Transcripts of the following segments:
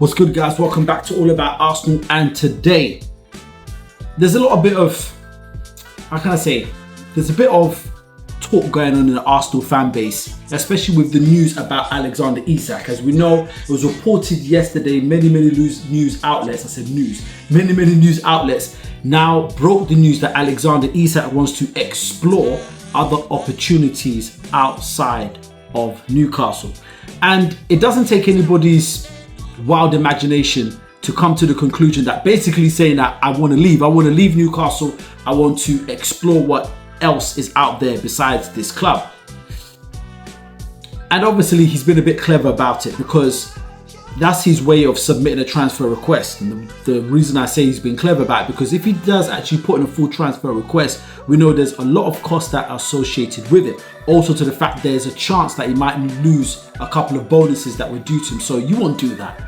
What's good, guys? Welcome back to All About Arsenal. And today, there's a lot of bit of, there's a bit of talk going on in the Arsenal fan base, especially with the news about Alexander Isak. As we know, it was reported yesterday, many news outlets now broke the news that Alexander Isak wants to explore other opportunities outside of Newcastle. And it doesn't take anybody's wild imagination to come to the conclusion that basically saying that I want to leave Newcastle, I want to explore what else is out there besides this club. And obviously he's been a bit clever about it because that's his way of submitting a transfer request. And the reason I say he's been clever about it, because if he does actually put in a full transfer request, we know there's a lot of costs that are associated with it. Also to the fact there's a chance that he might lose a couple of bonuses that were due to him. So you won't do that.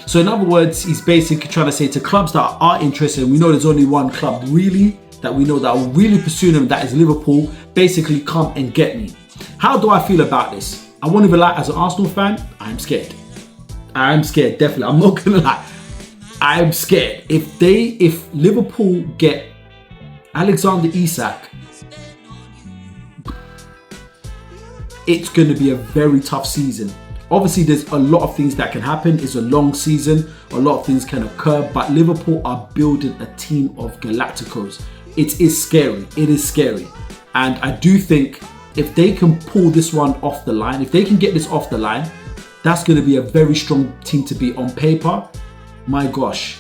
So in other words, he's basically trying to say to clubs that are interested, and we know there's only one club really that we know that are really pursuing him, that is Liverpool, basically come and get me. How do I feel about this? I won't even lie, as an Arsenal fan, I'm scared. I'm scared, definitely. I'm not gonna lie. I'm scared. If Liverpool get Alexander Isak, it's going to be a very tough season. Obviously, there's a lot of things that can happen. It's a long season. A lot of things can occur. But Liverpool are building a team of Galacticos. It is scary. It is scary. And I do think if they can pull this one off the line, if they can get this off the line, that's going to be a very strong team to be on paper. My gosh.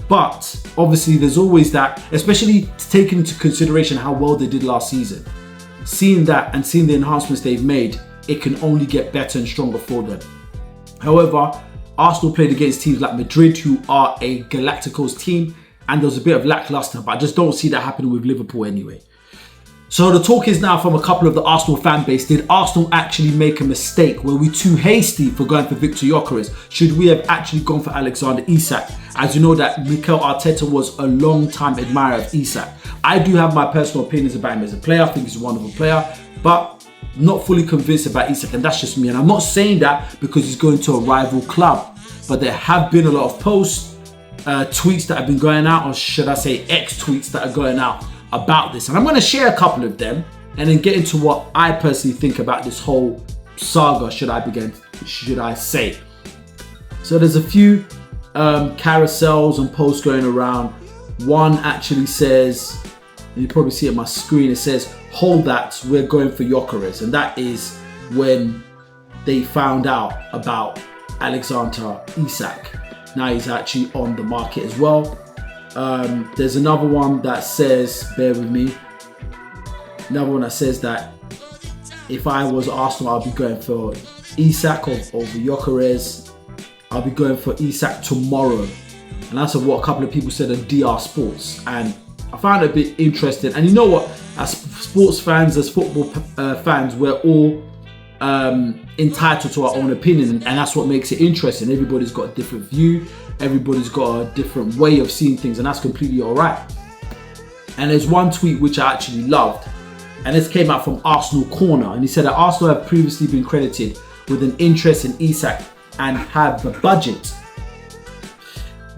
But obviously, there's always that, especially taking into consideration how well they did last season. Seeing that and seeing the enhancements they've made, it can only get better and stronger for them. However, Arsenal played against teams like Madrid, who are a Galacticos team, and there was a bit of lackluster, but I just don't see that happening with Liverpool anyway. So the talk is now from a couple of the Arsenal fan base. Did Arsenal actually make a mistake? Were we too hasty for going for Viktor Gyökeres? Should we have actually gone for Alexander Isak? As you know that Mikel Arteta was a long-time admirer of Isak. I do have my personal opinions about him as a player. I think he's a wonderful player, but not fully convinced about Isak, and that's just me. And I'm not saying that because he's going to a rival club, but there have been a lot of posts, tweets that have been going out, or should I say ex-tweets that are going out about this. And I'm going to share a couple of them and then get into what I personally think about this whole saga, should I say. So there's a few carousels and posts going around. One actually says, and you probably see it on my screen, it says, "Hold that, we're going for Gyökeres." And that is when they found out about Alexander Isak. Now he's actually on the market as well. There's another one that says, bear with me, another one that says that if I was Arsenal, I'll be going for Isak over Gyökeres. I'll be going for Isak tomorrow. And that's what a couple of people said on DR Sports. And I found it a bit interesting. And you know what? As sports fans, as football fans, we're all entitled to our own opinion. And that's what makes it interesting. Everybody's got a different view. Everybody's got a different way of seeing things. And that's completely all right. And there's one tweet which I actually loved. And this came out from Arsenal Corner. And he said that Arsenal have previously been credited with an interest in Isak and have the budget.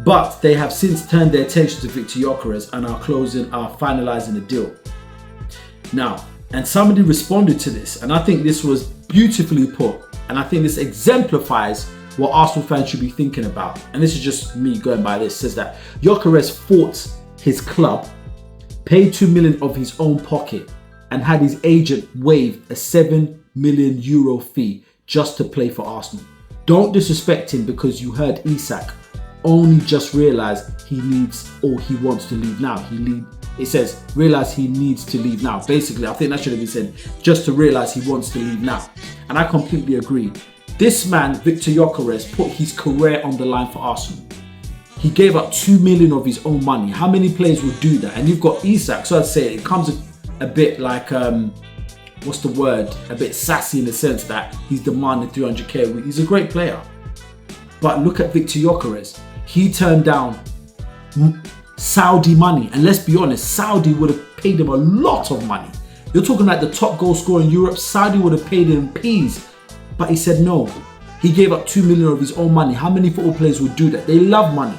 But they have since turned their attention to Viktor Gyökeres and are finalising the deal. Now, and somebody responded to this, and I think this was beautifully put, and I think this exemplifies what Arsenal fans should be thinking about. And this is just me going by this. It says that Gyökeres fought his club, paid 2 million of his own pocket, and had his agent waive a €7 million fee just to play for Arsenal. Don't disrespect him because you heard Isak only just realised he needs, or he wants to leave now. It says, realise he needs to leave now. Basically, I think that should have been said, just to realise he wants to leave now. And I completely agree. This man, Viktor Gyökeres, put his career on the line for Arsenal. He gave up 2 million of his own money. How many players would do that? And you've got Isak, so I'd say it comes a bit like, what's the word? A bit sassy in the sense that he's demanding 300k. He's a great player. But look at Viktor Gyökeres. He turned down Saudi money. And let's be honest, Saudi would have paid him a lot of money. You're talking like the top goal scorer in Europe. Saudi would have paid him peas. But he said no. He gave up 2 million of his own money. How many football players would do that? They love money.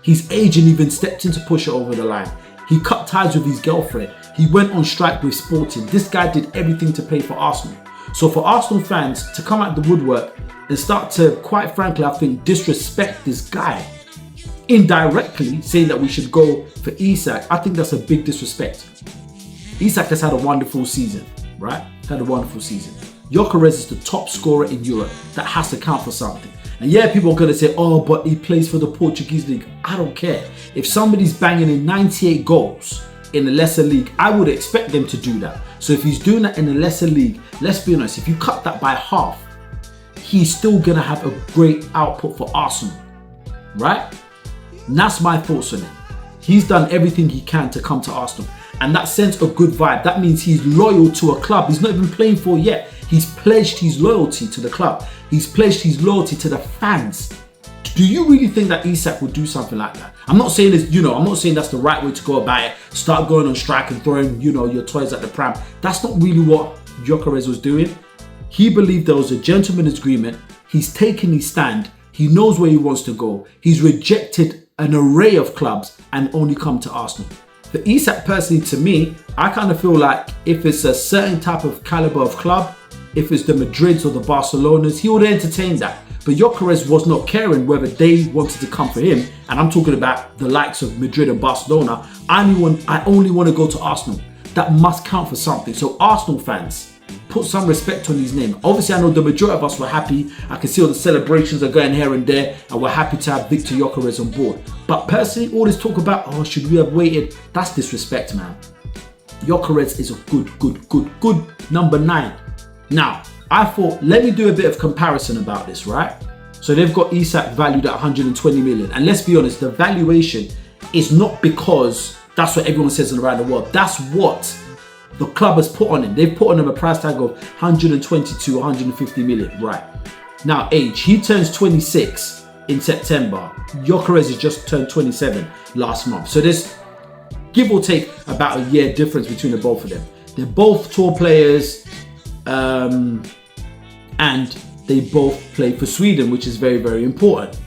His agent even stepped in to push it over the line. He cut ties with his girlfriend. He went on strike with Sporting. This guy did everything to play for Arsenal. So for Arsenal fans to come out the woodwork and start to, quite frankly, I think, disrespect this guy, indirectly saying that we should go for Isak, I think that's a big disrespect. Isak has had a wonderful season, right? Had a wonderful season. Gyökeres is the top scorer in Europe. That has to count for something. And yeah, people are going to say, oh, but he plays for the Portuguese league. I don't care. If somebody's banging in 98 goals in the lesser league, I would expect them to do that. So if he's doing that in the lesser league, let's be honest, if you cut that by half, he's still going to have a great output for Arsenal, right? And that's my thoughts on it. He's done everything he can to come to Arsenal. And that sends a good vibe. That means he's loyal to a club he's not even playing for yet. He's pledged his loyalty to the club. He's pledged his loyalty to the fans. Do you really think that Isak would do something like that? I'm not saying this, I'm not saying that's the right way to go about it. Start going on strike and throwing, your toys at the pram. That's not really what Gyökeres was doing. He believed there was a gentleman's agreement. He's taken his stand. He knows where he wants to go. He's rejected an array of clubs and only come to Arsenal. For Isak, personally, to me, I kind of feel like if it's a certain type of caliber of club, if it's the Madrids or the Barcelonas, he would entertain that. But Gyökeres was not caring whether they wanted to come for him. And I'm talking about the likes of Madrid and Barcelona. I only want to go to Arsenal. That must count for something. So Arsenal fans, put some respect on his name. Obviously, I know the majority of us were happy. I can see all the celebrations are going here and there, and we're happy to have Viktor Gyökeres on board. But personally, all this talk about, oh, should we have waited? That's disrespect, man. Gyökeres is a good number 9. Now, I thought, let me do a bit of comparison about this, right? So they've got Isak valued at 120 million. And let's be honest, the valuation is not because that's what everyone says around the world. That's what the club has put on him. They've put on him a price tag of 120 to 150 million, right? Now, age, he turns 26 in September. Gyökeres has just turned 27 last month. So there's, give or take, about a year difference between the both of them. They're both tour players, and they both play for Sweden, which is very, very important.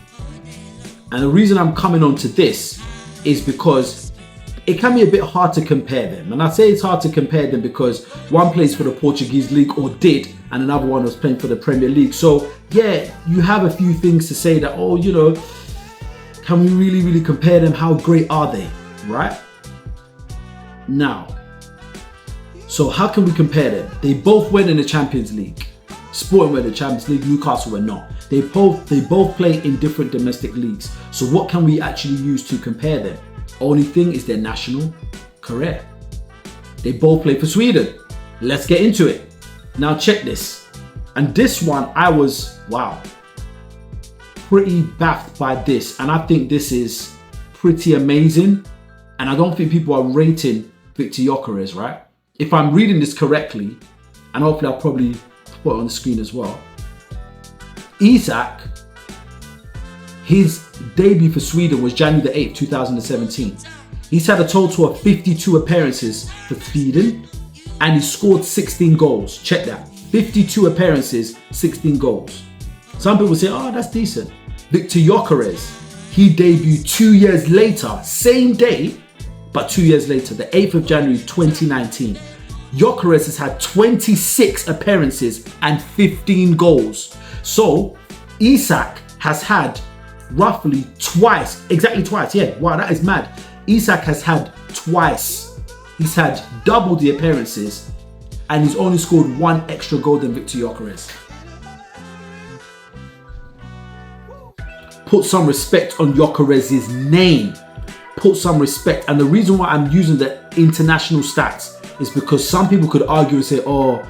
And the reason I'm coming on to this is because it can be a bit hard to compare them. And I say it's hard to compare them because one plays for the Portuguese league, or did, and another one was playing for the Premier League. So yeah, you have a few things to say that, oh, can we really compare them? How great are they, right? Now, so how can we compare them? They both went in the Champions League. Sporting went in the Champions League, Newcastle were not. They both play in different domestic leagues. So what can we actually use to compare them? Only thing is their national career. They both play for Sweden. Let's get into it. Now check this. And this one, I was, wow, pretty baffed by this. And I think this is pretty amazing. And I don't think people are rating Viktor Gyökeres, right? If I'm reading this correctly, and hopefully I'll probably put it on the screen as well. Isak, his debut for Sweden was January the 8th, 2017. He's had a total of 52 appearances for Sweden, and he scored 16 goals. Check that. 52 appearances, 16 goals. Some people say, oh, that's decent. Viktor Gyökeres, he debuted 2 years later, same day, but 2 years later, the 8th of January 2019. Gyökeres has had 26 appearances and 15 goals. So Isak has had roughly twice, exactly twice. Yeah, wow, that is mad. Isak has had twice. He's had double the appearances, and he's only scored 1 extra goal than Viktor Gyökeres. Put some respect on Gyökeres' name. Put some respect. And the reason why I'm using the international stats is because some people could argue and say, oh,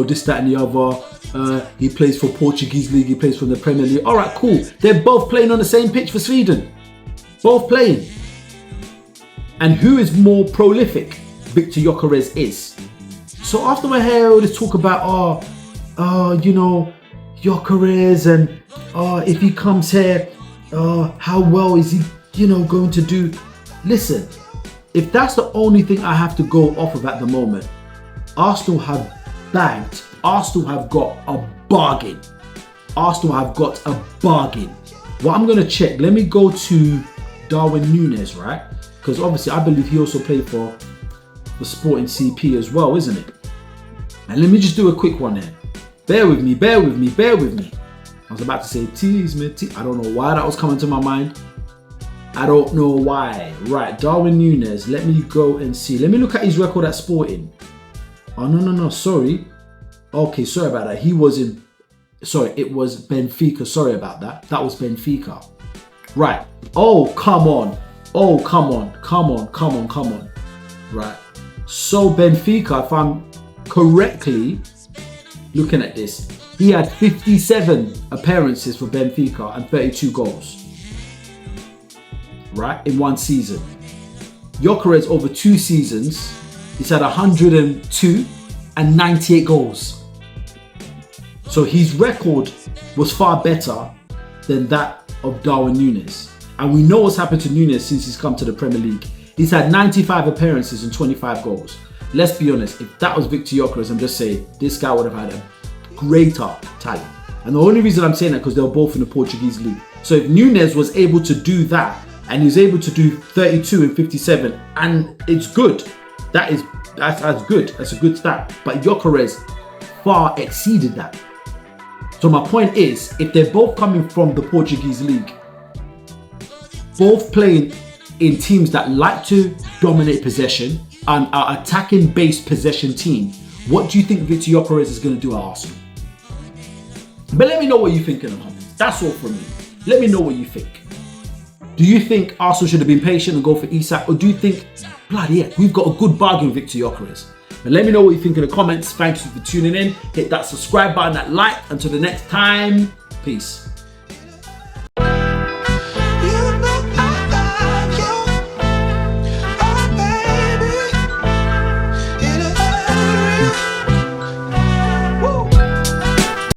this, that, and the other. He plays for Portuguese league. He plays for the Premier League. All right, cool. They're both playing on the same pitch for Sweden. Both playing. And who is more prolific? Viktor Gyökeres is. So after I hear all this talk about, Gyökeres, and if he comes here, how well is he, going to do? Listen, if that's the only thing I have to go off of at the moment, Arsenal have bagged. Arsenal have got a bargain. Arsenal have got a bargain. What I'm going to check, let me go to Darwin Núñez, right? Because obviously I believe he also played for the Sporting CP as well, isn't it? And let me just do a quick one here. Bear with me. I was about to say tease me. I don't know why that was coming to my mind. I don't know why. Right, Darwin Núñez. Let me go and see. Let me look at his record at Sporting. Oh, no, sorry. Okay, sorry about that. He was in... Sorry, it was Benfica. Sorry about that. That was Benfica. Right. Oh, come on. Right. So Benfica, if I'm correctly looking at this, he had 57 appearances for Benfica and 32 goals. Right, in one season. Gyökeres over 2 seasons, he's had 102 and 98 goals. So his record was far better than that of Darwin Núñez. And we know what's happened to Núñez since he's come to the Premier League. He's had 95 appearances and 25 goals. Let's be honest, if that was Viktor Gyökeres, I'm just saying, this guy would have had a greater talent. And the only reason I'm saying that because they were both in the Portuguese league. So if Núñez was able to do that, and he's able to do 32 and 57, and it's good. That's good. That's a good stat. But Gyökeres far exceeded that. So my point is, if they're both coming from the Portuguese league, both playing in teams that like to dominate possession and are attacking-based possession team, what do you think Viktor Gyökeres is going to do at Arsenal? But let me know what you think in the comments. That's all from me. Let me know what you think. Do you think Arsenal should have been patient and go for Isak? Or do you think, bloody heck, we've got a good bargain with Viktor Gyökeres? But let me know what you think in the comments. Thank you for tuning in. Hit that subscribe button, that like. Until the next time, peace.